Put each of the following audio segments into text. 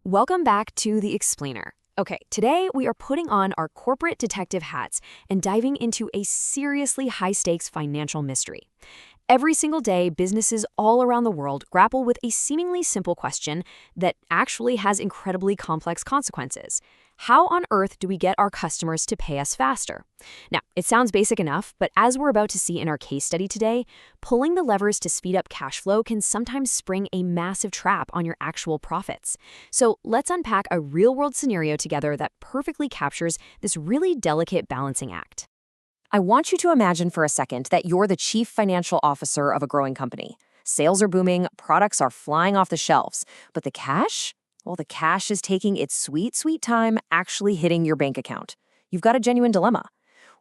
Welcome back to The Explainer. Okay, today we are putting on our corporate detective hats and diving into a seriously high-stakes financial mystery. Every single day, businesses all around the world grapple with a seemingly simple question that actually has incredibly complex consequences. How on earth do we get our customers to pay us faster? Now, it sounds basic enough, but as we're about to see in our case study today, pulling the levers to speed up cash flow can sometimes spring a massive trap on your actual profits. So let's unpack a real-world scenario together that perfectly captures this really delicate balancing act. I want you to imagine for a second that you're the chief financial officer of a growing company. Sales are booming, products are flying off the shelves, but the cash? Well, the cash is taking its sweet, sweet time actually hitting your bank account. You've got a genuine dilemma.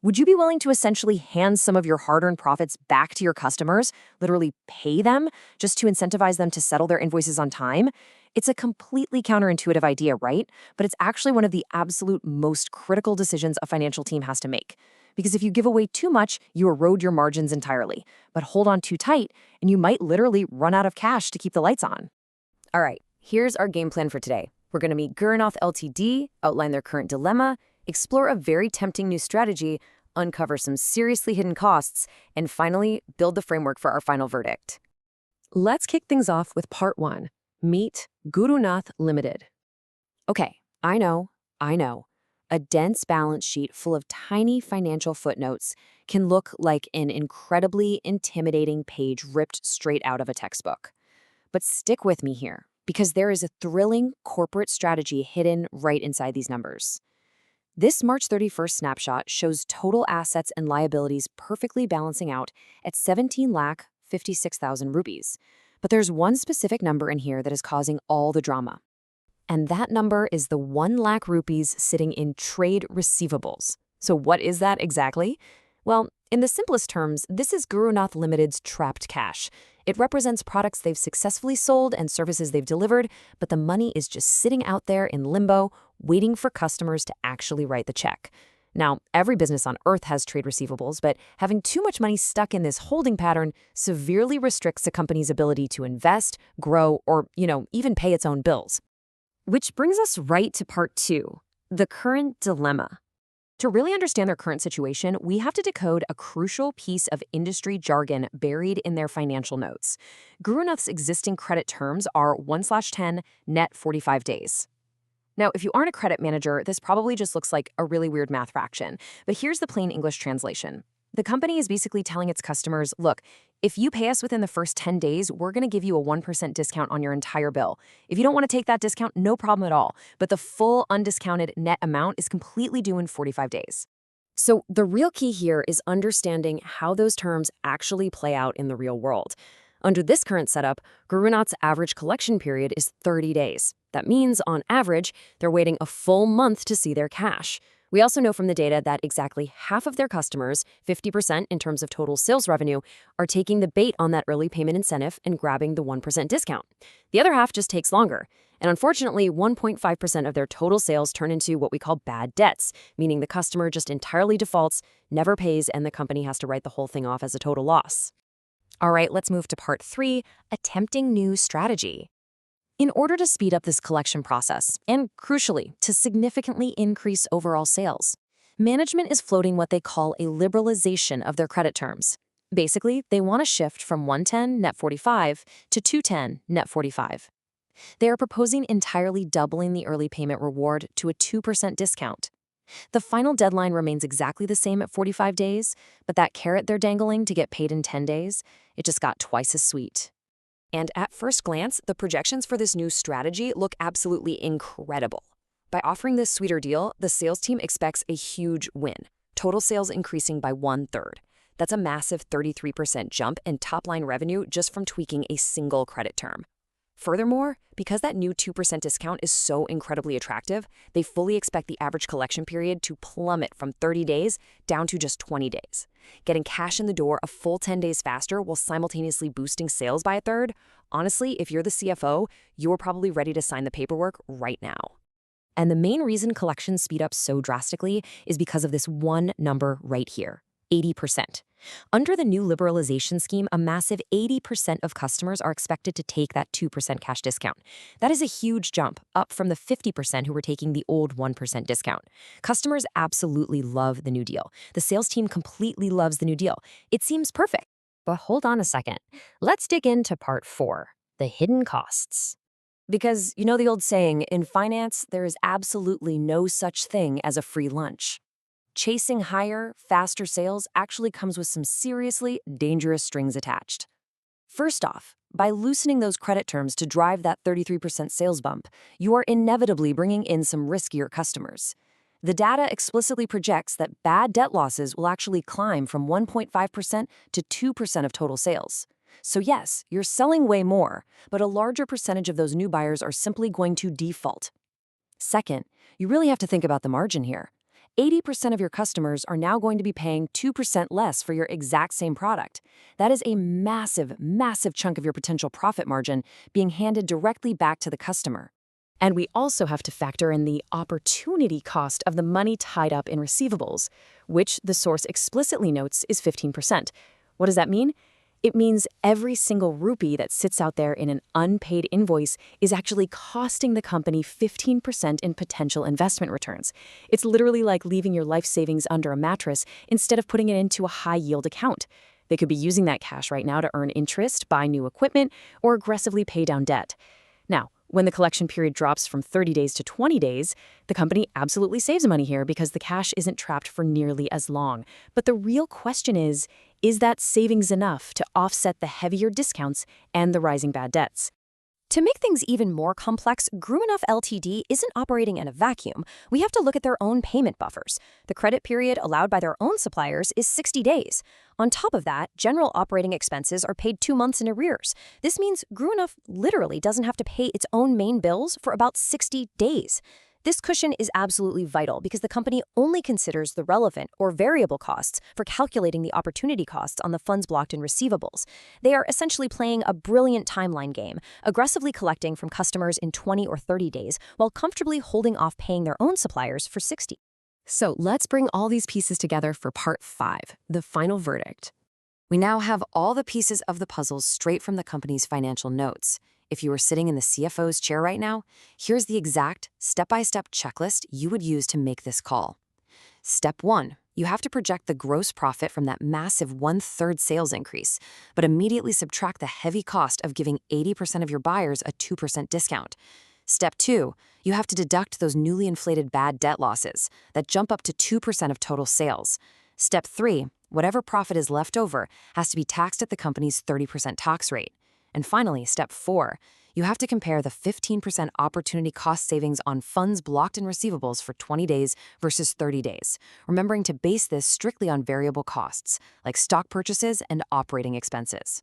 Would you be willing to essentially hand some of your hard-earned profits back to your customers, literally pay them, just to incentivize them to settle their invoices on time? It's a completely counterintuitive idea, right? But it's actually one of the absolute most critical decisions a financial team has to make. Because if you give away too much, you erode your margins entirely. But hold on too tight, and you might literally run out of cash to keep the lights on. All right, here's our game plan for today. We're going to meet Gurunath Ltd, outline their current dilemma, explore a very tempting new strategy, uncover some seriously hidden costs, and finally, build the framework for our final verdict. Let's kick things off with part 1. Meet Gurunath Ltd. Okay, I know. A dense balance sheet full of tiny financial footnotes can look like an incredibly intimidating page ripped straight out of a textbook. But stick with me here, because there is a thrilling corporate strategy hidden right inside these numbers. This March 31st snapshot shows total assets and liabilities perfectly balancing out at 17,56,000 rupees. But there's one specific number in here that is causing all the drama. And that number is the 1 lakh rupees sitting in trade receivables. So what is that exactly? Well, in the simplest terms, this is Gurunath Ltd's trapped cash. It represents products they've successfully sold and services they've delivered, but the money is just sitting out there in limbo, waiting for customers to actually write the check. Now, every business on earth has trade receivables, but having too much money stuck in this holding pattern severely restricts a company's ability to invest, grow, or, even pay its own bills. Which brings us right to part 2, the current dilemma. To really understand their current situation, we have to decode a crucial piece of industry jargon buried in their financial notes. Gurunath's existing credit terms are 1/10, net 45 days. Now, if you aren't a credit manager, this probably just looks like a really weird math fraction. But here's the plain English translation. The company is basically telling its customers, look, if you pay us within the first 10 days, we're going to give you a 1% discount on your entire bill. If you don't want to take that discount, no problem at all. But the full undiscounted net amount is completely due in 45 days. So the real key here is understanding how those terms actually play out in the real world. Under this current setup, Gurunath's average collection period is 30 days. That means, on average, they're waiting a full month to see their cash. We also know from the data that exactly half of their customers, 50% in terms of total sales revenue, are taking the bait on that early payment incentive and grabbing the 1% discount. The other half just takes longer. And unfortunately, 1.5% of their total sales turn into what we call bad debts, meaning the customer just entirely defaults, never pays, and the company has to write the whole thing off as a total loss. All right, let's move to part 3, attempting new strategy. In order to speed up this collection process, and crucially, to significantly increase overall sales, management is floating what they call a liberalization of their credit terms. Basically, they want to shift from 110 net 45 to 210 net 45. They are proposing entirely doubling the early payment reward to a 2% discount. The final deadline remains exactly the same at 45 days, but that carrot they're dangling to get paid in 10 days, it just got twice as sweet. And at first glance, the projections for this new strategy look absolutely incredible. By offering this sweeter deal, the sales team expects a huge win, total sales increasing by 1/3. That's a massive 33% jump in top-line revenue just from tweaking a single credit term. Furthermore, because that new 2% discount is so incredibly attractive, they fully expect the average collection period to plummet from 30 days down to just 20 days. Getting cash in the door a full 10 days faster while simultaneously boosting sales by 1/3, honestly, if you're the CFO, you're probably ready to sign the paperwork right now. And the main reason collections speed up so drastically is because of this one number right here. 80%. Under the new liberalization scheme, a massive 80% of customers are expected to take that 2% cash discount. That is a huge jump, up from the 50% who were taking the old 1% discount. Customers absolutely love the new deal. The sales team completely loves the new deal. It seems perfect. But hold on a second. Let's dig into part 4, the hidden costs. Because you know the old saying, in finance, there is absolutely no such thing as a free lunch. Chasing higher, faster sales actually comes with some seriously dangerous strings attached. First off, by loosening those credit terms to drive that 33% sales bump, you are inevitably bringing in some riskier customers. The data explicitly projects that bad debt losses will actually climb from 1.5% to 2% of total sales. So yes, you're selling way more, but a larger percentage of those new buyers are simply going to default. Second, you really have to think about the margin here. 80% of your customers are now going to be paying 2% less for your exact same product. That is a massive, massive chunk of your potential profit margin being handed directly back to the customer. And we also have to factor in the opportunity cost of the money tied up in receivables, which the source explicitly notes is 15%. What does that mean? It means every single rupee that sits out there in an unpaid invoice is actually costing the company 15% in potential investment returns. It's literally like leaving your life savings under a mattress instead of putting it into a high-yield account. They could be using that cash right now to earn interest, buy new equipment, or aggressively pay down debt. Now, when the collection period drops from 30 days to 20 days, the company absolutely saves money here because the cash isn't trapped for nearly as long. But the real question is that savings enough to offset the heavier discounts and the rising bad debts? To make things even more complex, Gurunath Ltd isn't operating in a vacuum. We have to look at their own payment buffers. The credit period allowed by their own suppliers is 60 days. On top of that, general operating expenses are paid 2 months in arrears. This means Gurunath literally doesn't have to pay its own main bills for about 60 days. This cushion is absolutely vital because the company only considers the relevant or variable costs for calculating the opportunity costs on the funds blocked in receivables. They are essentially playing a brilliant timeline game, aggressively collecting from customers in 20 or 30 days while comfortably holding off paying their own suppliers for 60. So let's bring all these pieces together for part 5, the final verdict. We now have all the pieces of the puzzle straight from the company's financial notes. If you were sitting in the CFO's chair right now, here's the exact step-by-step checklist you would use to make this call. Step 1, you have to project the gross profit from that massive 1/3 sales increase, but immediately subtract the heavy cost of giving 80% of your buyers a 2% discount. Step 2, you have to deduct those newly inflated bad debt losses that jump up to 2% of total sales. Step 3, whatever profit is left over has to be taxed at the company's 30% tax rate. And finally, step 4, you have to compare the 15% opportunity cost savings on funds blocked in receivables for 20 days versus 30 days, remembering to base this strictly on variable costs, like stock purchases and operating expenses.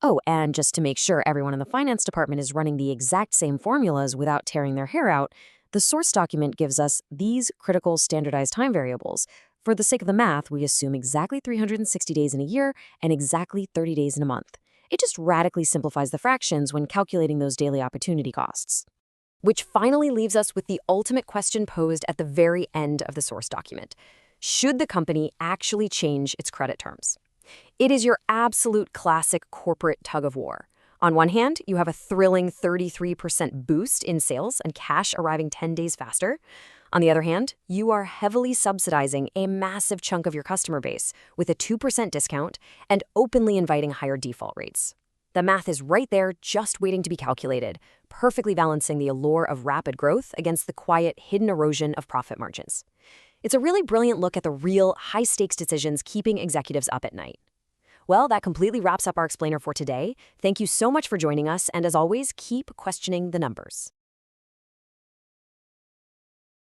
Oh, and just to make sure everyone in the finance department is running the exact same formulas without tearing their hair out, the source document gives us these critical standardized time variables. For the sake of the math, we assume exactly 360 days in a year and exactly 30 days in a month. It just radically simplifies the fractions when calculating those daily opportunity costs. Which finally leaves us with the ultimate question posed at the very end of the source document. Should the company actually change its credit terms? It is your absolute classic corporate tug of war. On one hand, you have a thrilling 33% boost in sales and cash arriving 10 days faster. On the other hand, you are heavily subsidizing a massive chunk of your customer base with a 2% discount and openly inviting higher default rates. The math is right there, just waiting to be calculated, perfectly balancing the allure of rapid growth against the quiet, hidden erosion of profit margins. It's a really brilliant look at the real, high-stakes decisions keeping executives up at night. Well, that completely wraps up our explainer for today. Thank you so much for joining us, and as always, keep questioning the numbers.